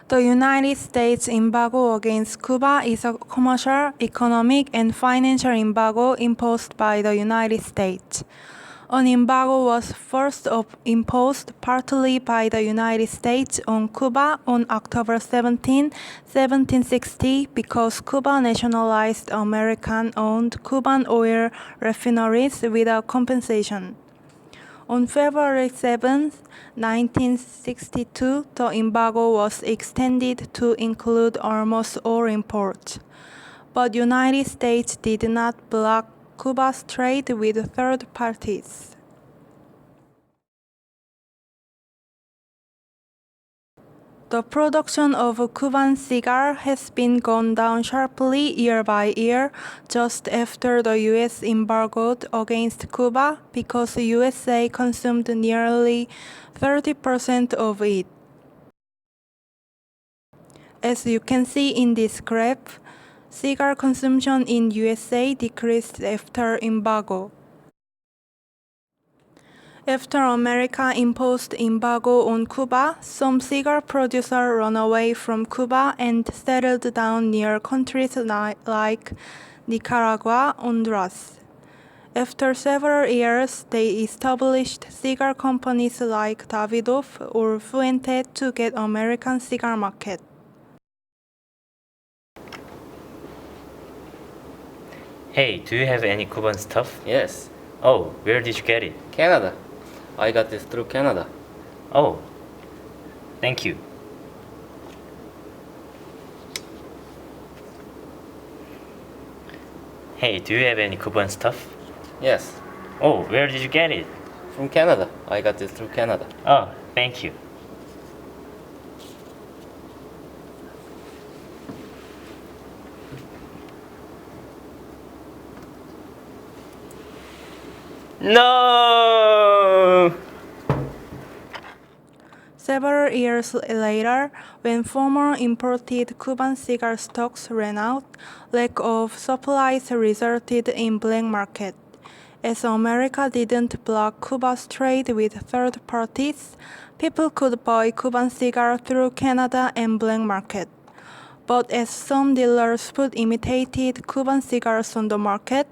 The United States embargo against Cuba is a commercial, economic, and financial embargo imposed by the United States. An embargo was first imposed partly by the United States on Cuba on October 17, 1760, because Cuba nationalized American-owned Cuban oil refineries without compensation. On February 7, 1962, the embargo was extended to include almost all imports. But the United States did not block Cuba's trade with third parties. The production of Cuban cigar has been gone down sharply year by year just after the U.S. embargoed against Cuba because the USA consumed nearly 30% of it. As you can see in this graph, cigar consumption in USA decreased after embargo. After America imposed embargo on Cuba, some cigar producers ran away from Cuba and settled down near countries like Nicaragua, Honduras. After several years, they established cigar companies like Davidoff or Fuente to get American cigar market. Hey, do you have any Cuban stuff? Yes, Oh, where did you get it? Canada. I got this through Canada. Oh, thank you. Hey, do you have any Cuban stuff? Yes, Oh, where did you get it? from Canada. I got this through Canada. Oh, thank you. No! Several years later, when former imported Cuban cigar stocks ran out, lack of supplies resulted in black market. As America didn't block Cuba's trade with third parties, people could buy Cuban cigar through Canada and black market. But as some dealers put imitated Cuban cigars on the market,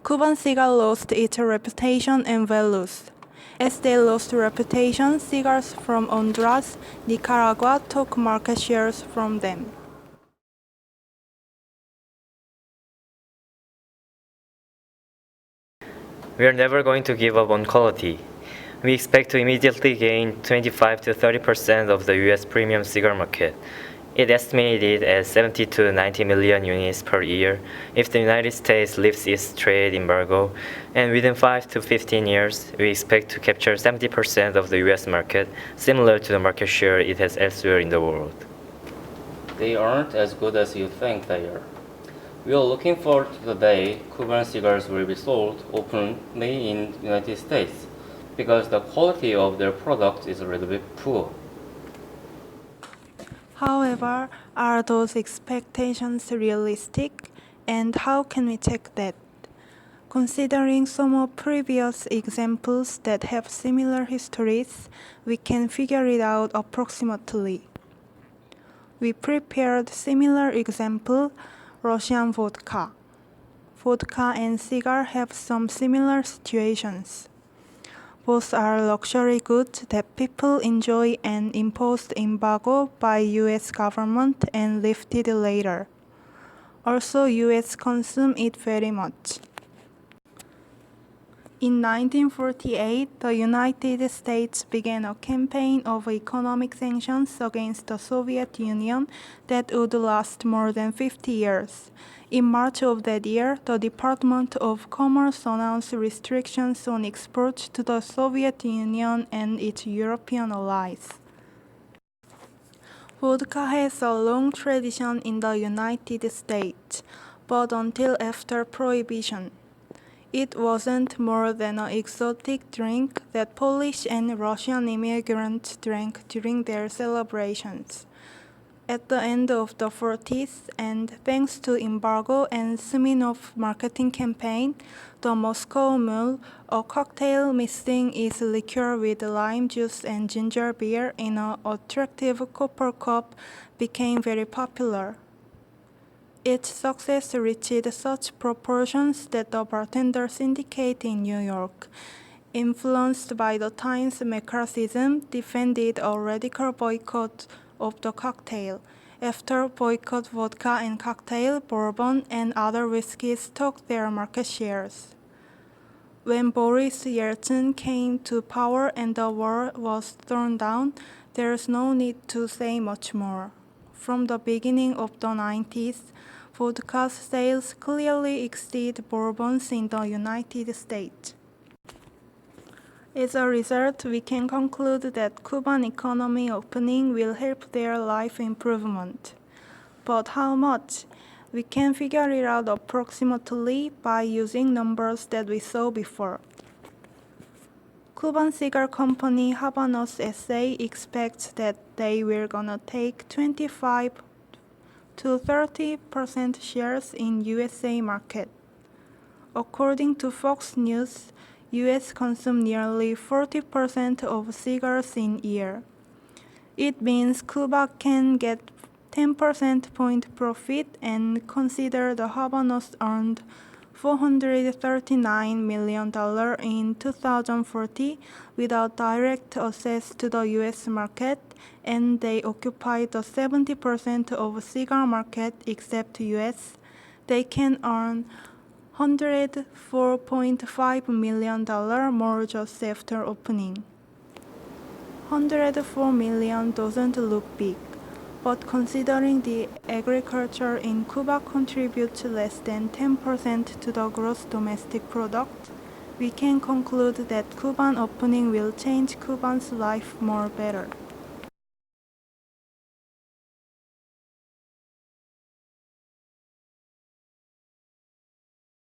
Cuban cigar lost its reputation and values. As they lost reputation, cigars from Honduras, Nicaragua took market shares from them. We are never going to give up on quality. We expect to immediately gain 25 to 30% of the US premium cigar market. It estimated at 70 to 90 million units per year if the United States lifts its trade embargo, and within 5 to 15 years, we expect to capture 70% of the US market, similar to the market share it has elsewhere in the world. They aren't as good as you think they are. We are looking forward to the day Cuban cigars will be sold openly in the United States because the quality of their product is a little bit poor. However, are those expectations realistic? And how can we check that? Considering some of previous examples that have similar histories, we can figure it out approximately. We prepared similar example, Russian vodka. Vodka and cigar have some similar situations. Both are luxury goods that people enjoy and imposed embargo by US government and lifted later. Also, US consume it very much. In 1948, the United States began a campaign of economic sanctions against the Soviet Union that would last more than 50 years. In March of that year, the Department of Commerce announced restrictions on exports to the Soviet Union and its European allies. Vodka has a long tradition in the United States, but until after Prohibition, it wasn't more than an exotic drink that Polish and Russian immigrants drank during their celebrations. At the end of the 40s, and thanks to embargo and Smirnoff marketing campaign, the Moscow Mule, a cocktail mixing its liqueur with lime juice and ginger beer in an attractive copper cup, became very popular. Its success reached such proportions that the Bartender Syndicate in New York, influenced by the time's McCarthyism, defended a radical boycott of the cocktail. After boycott, vodka and cocktail, bourbon, and other whiskeys took their market shares. When Boris Yeltsin came to power and the wall was torn down, there's no need to say much more. From the beginning of the 90s, vodka's sales clearly exceed bourbons in the United States. As a result, we can conclude that Cuban economy opening will help their life improvement. But how much? We can figure it out approximately by using numbers that we saw before. Cuban cigar company Habanos SA expects that they will gonna take 25 to 30% shares in USA market. According to Fox News, US consume nearly 40% of cigars in year. It means Cuba can get 10% point profit, and consider the Habanos earned $439 million in 2040 without direct access to the US market, and they occupy the 70% of cigar market except US. They can earn $104.5 million more just after opening. $104 million doesn't look big, but considering the agriculture in Cuba contributes less than 10% to the gross domestic product, we can conclude that Cuban opening will change Cubans' life more better.